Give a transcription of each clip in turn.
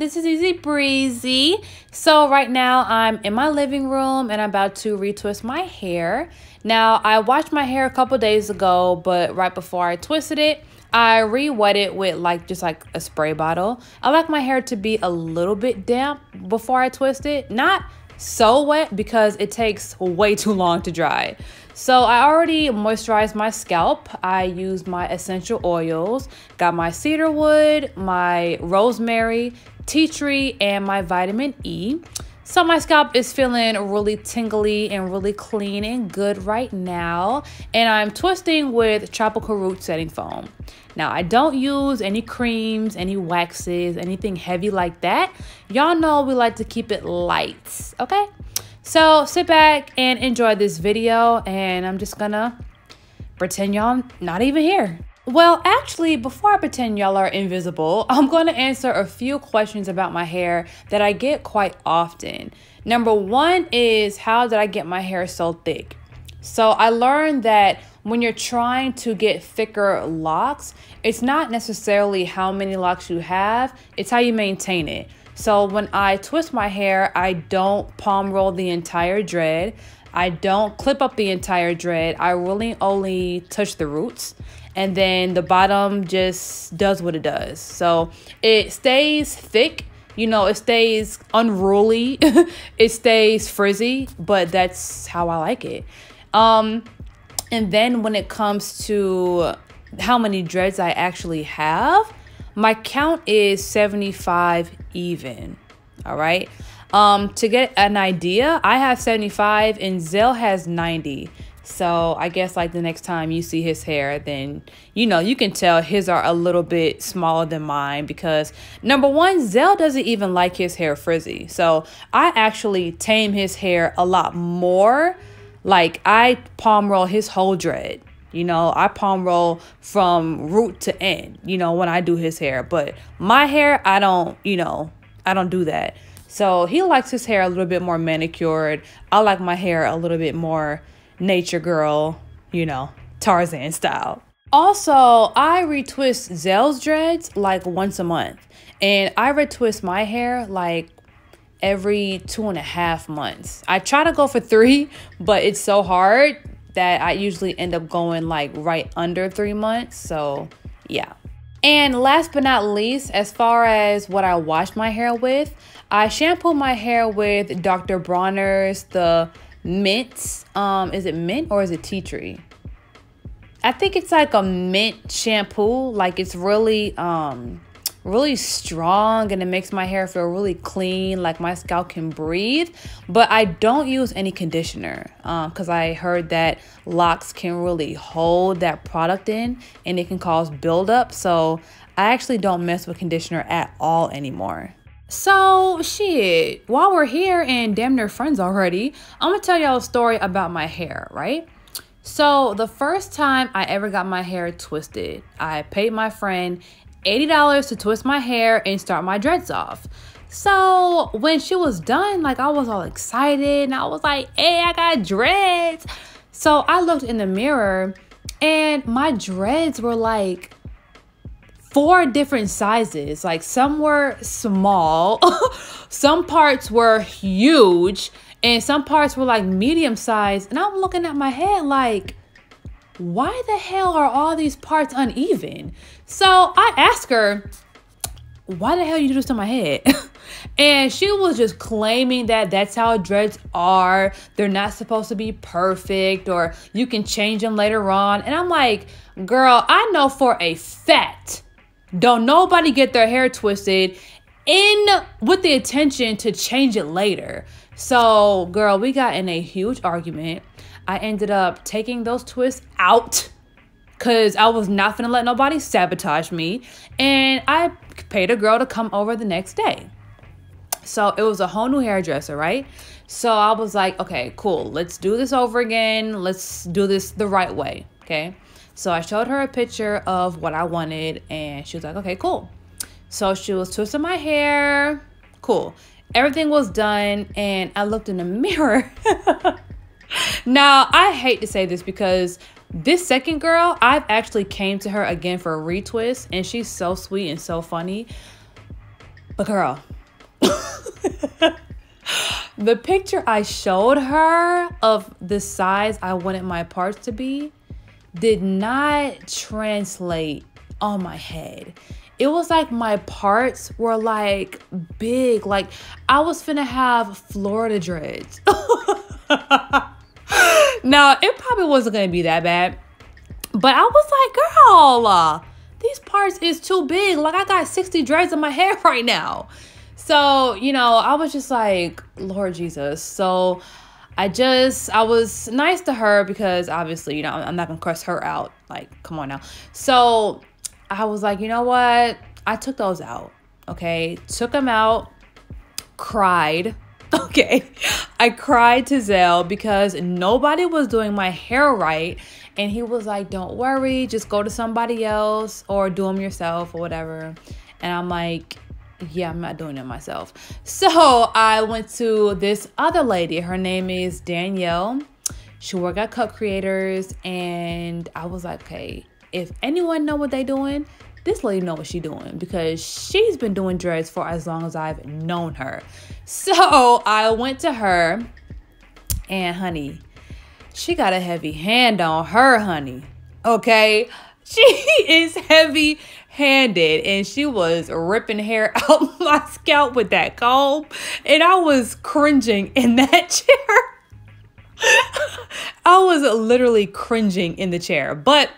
this is Easy Breezy. So right now I'm in my living room and I'm about to retwist my hair. Now I washed my hair a couple days ago, but right before I twisted it, I re-wet it with just like a spray bottle. I like my hair to be a little bit damp before I twist it. Not so wet because it takes way too long to dry. So I already moisturized my scalp. I used my essential oils, got my cedarwood, my rosemary, tea tree, and my vitamin E. So my scalp is feeling really tingly and really clean and good right now. And I'm twisting with tropical root setting foam. Now I don't use any creams, any waxes, anything heavy like that. Y'all know we like to keep it light, okay? So sit back and enjoy this video, and I'm just gonna pretend y'all not even here. Well, actually, before I pretend y'all are invisible, I'm going to answer a few questions about my hair that I get quite often. Number one is, how did I get my hair so thick? So I learned that when you're trying to get thicker locks, it's not necessarily how many locks you have, it's how you maintain it. So when I twist my hair, I don't palm roll the entire dread. I don't clip up the entire dread. I really only touch the roots. And then the bottom just does what it does. So it stays thick, you know, it stays unruly, it stays frizzy, but that's how I like it. And then when it comes to how many dreads I actually have, my count is 75 even. All right. To get an idea, I have 75 and Zell has 90. So I guess like the next time you see his hair, then, you know, you can tell his are a little bit smaller than mine because number one, Zell doesn't even like his hair frizzy. So I actually tame his hair a lot more. Like I palm roll his whole dread. You know, I palm roll from root to end, you know, when I do his hair. But my hair, I don't do that. So he likes his hair a little bit more manicured. I like my hair a little bit more nature girl, you know, Tarzan style. Also, I retwist Zell's dreads like once a month. And I retwist my hair like every 2.5 months. I try to go for 3, but it's so hard that I usually end up going like right under 3 months. So yeah. And last but not least, as far as what I wash my hair with, I shampoo my hair with Dr. Bronner's the mint. Is it mint or is it tea tree? I think it's like a mint shampoo. Like it's really really strong and it makes my hair feel really clean, like my scalp can breathe. But I don't use any conditioner because I heard that locks can really hold that product in and it can cause buildup. So I actually don't mess with conditioner at all anymore. So shit, while we're here and damn near friends already, I'm gonna tell y'all a story about my hair, right? So the first time I ever got my hair twisted, I paid my friend $80 to twist my hair and start my dreads off. So when she was done, like I was all excited and I was like, hey, I got dreads. So I looked in the mirror and my dreads were like 4 different sizes. Like some were small, some parts were huge, and some parts were like medium size. And I'm looking at my head like, why the hell are all these parts uneven? So I asked her, why the hell you do this to my head? And she was just claiming that that's how dreads are. They're not supposed to be perfect, or you can change them later on. And I'm like, girl, I know for a fact, don't nobody get their hair twisted with the intention to change it later. So girl, we got in a huge argument. I ended up taking those twists out because I was not gonna let nobody sabotage me. And I paid a girl to come over the next day. So it was a whole new hairdresser, right? So I was like, okay, cool. Let's do this over again. Let's do this the right way, okay? So I showed her a picture of what I wanted and she was like, okay, cool. So she was twisting my hair. Cool. Everything was done and I looked in the mirror. Now, I hate to say this because this second girl, I've actually came to her again for a retwist and she's so sweet and so funny. But girl, The picture I showed her of the size I wanted my parts to be did not translate on my head. It was like my parts were like big, like I was finna have Florida dreads. Now, it probably wasn't gonna be that bad, but I was like, girl, these parts is too big. Like I got 60 dreads in my hair right now. So, you know, I was just like, Lord Jesus. So I was nice to her because obviously, you know, I'm not gonna curse her out. Like, come on now. So I was like, you know what? I took those out. Okay. Took them out, cried. Okay. I cried to Zell because nobody was doing my hair right. And he was like, don't worry, just go to somebody else or do them yourself or whatever. And I'm like, yeah, I'm not doing it myself. So I went to this other lady. Her name is Danielle. She worked at Cut Creators. And I was like, okay, if anyone know what they doing, this lady know what she doing because she's been doing dreads for as long as I've known her. So I went to her and honey, she got a heavy hand on her, honey. Okay. She is heavy handed and she was ripping hair out my scalp with that comb. And I was cringing in that chair. I was literally cringing in the chair. But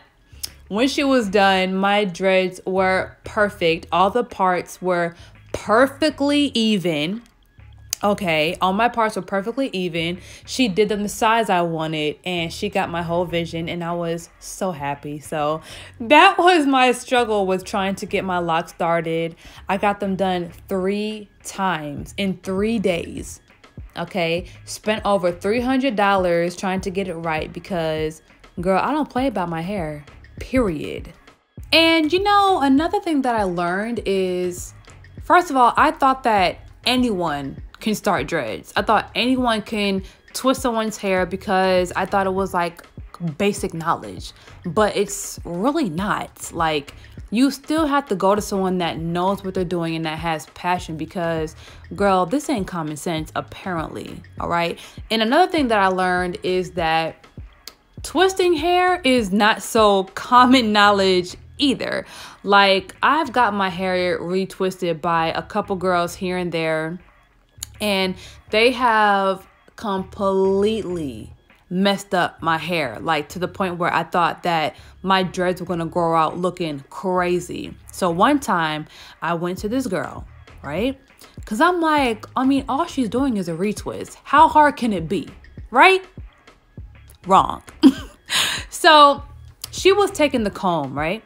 when she was done, my dreads were perfect. All the parts were perfectly even. Okay, all my parts were perfectly even. She did them the size I wanted and she got my whole vision and I was so happy. So that was my struggle with trying to get my locks started. I got them done 3 times in 3 days. Okay, spent over $300 trying to get it right because, girl, I don't play about my hair, period. And you know, another thing that I learned is, first of all, I thought that anyone can start dreads. I thought anyone can twist someone's hair because I thought it was like basic knowledge, but it's really not. Like, you still have to go to someone that knows what they're doing and that has passion because, girl, this ain't common sense, apparently. All right. And another thing that I learned is that twisting hair is not so common knowledge either. Like, I've got my hair retwisted by a couple girls here and there, and they have completely messed up my hair, like to the point where I thought that my dreads were gonna grow out looking crazy. So one time I went to this girl, right? Because I'm like, I mean, all she's doing is a retwist. How hard can it be, right? Wrong. So she was taking the comb, right?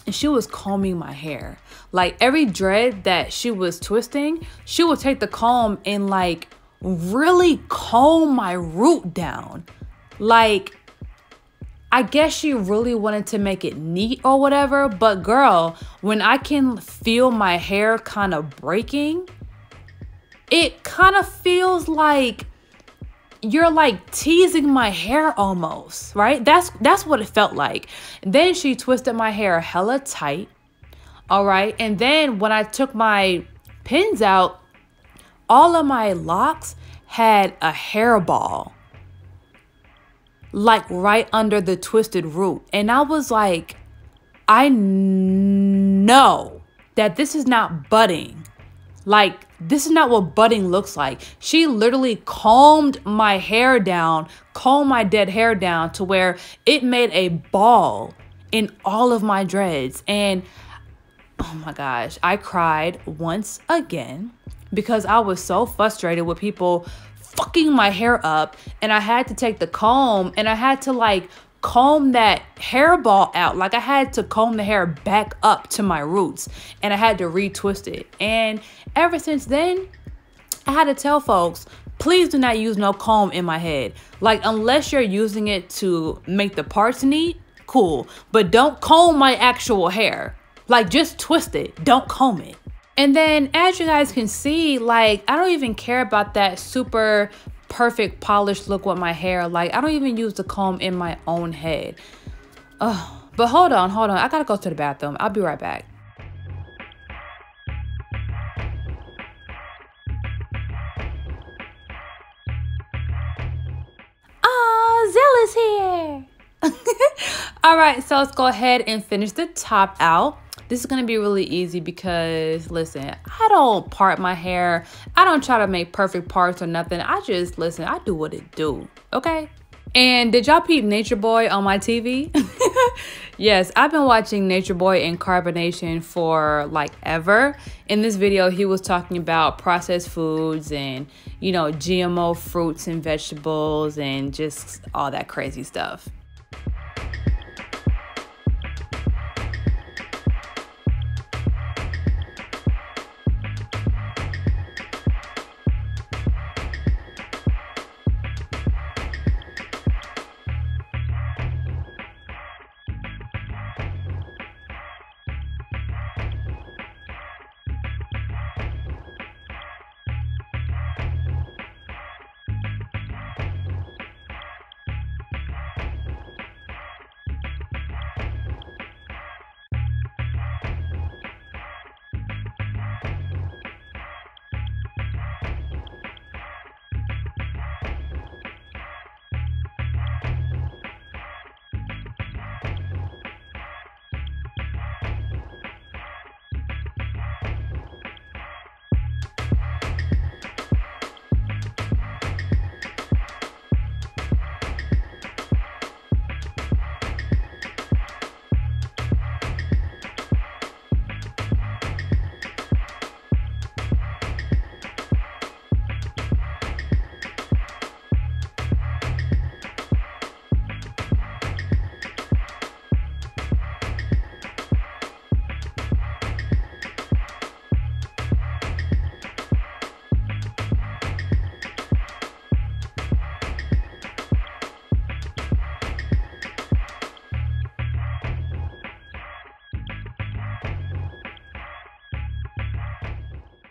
And she was combing my hair. Like, every dread that she was twisting, she would take the comb and like really comb my root down. Like, I guess she really wanted to make it neat or whatever. But girl, when I can feel my hair kind of breaking, it kind of feels like you're like teasing my hair almost, right? That's what it felt like. Then she twisted my hair hella tight. All right. And then when I took my pins out, all of my locks had a hairball, like right under the twisted root. And I was like, I know that this is not budding. Like, this is not what budding looks like. She literally combed my hair down, combed my dead hair down to where it made a ball in all of my dreads. And oh my gosh, I cried once again because I was so frustrated with people fucking my hair up. And I had to take the comb and I had to like comb that hairball out. Like, I had to comb the hair back up to my roots and I had to retwist it. And ever since then, I had to tell folks, please do not use no comb in my head. Like, unless you're using it to make the parts neat, cool. But don't comb my actual hair. Like, just twist it. Don't comb it. And then, as you guys can see, like, I don't even care about that super perfect polished look with my hair. Like, I don't even use the comb in my own head. Oh, but hold on. I gotta go to the bathroom. I'll be right back. is here. All right, so let's go ahead and finish the top out. This is going to be really easy because, listen, I don't part my hair. I don't try to make perfect parts or nothing. I just, listen, I do what it do, okay? And did y'all peep Nature Boy on my TV? Yes, I've been watching Nature Boy in carbonation for like ever. In this video, he was talking about processed foods and, you know, GMO fruits and vegetables and just all that crazy stuff.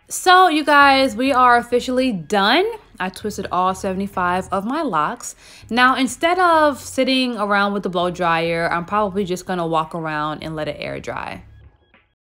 So you guys, we are officially done. I twisted all 75 of my locks. Now, instead of sitting around with the blow dryer, I'm probably just gonna walk around and let it air dry.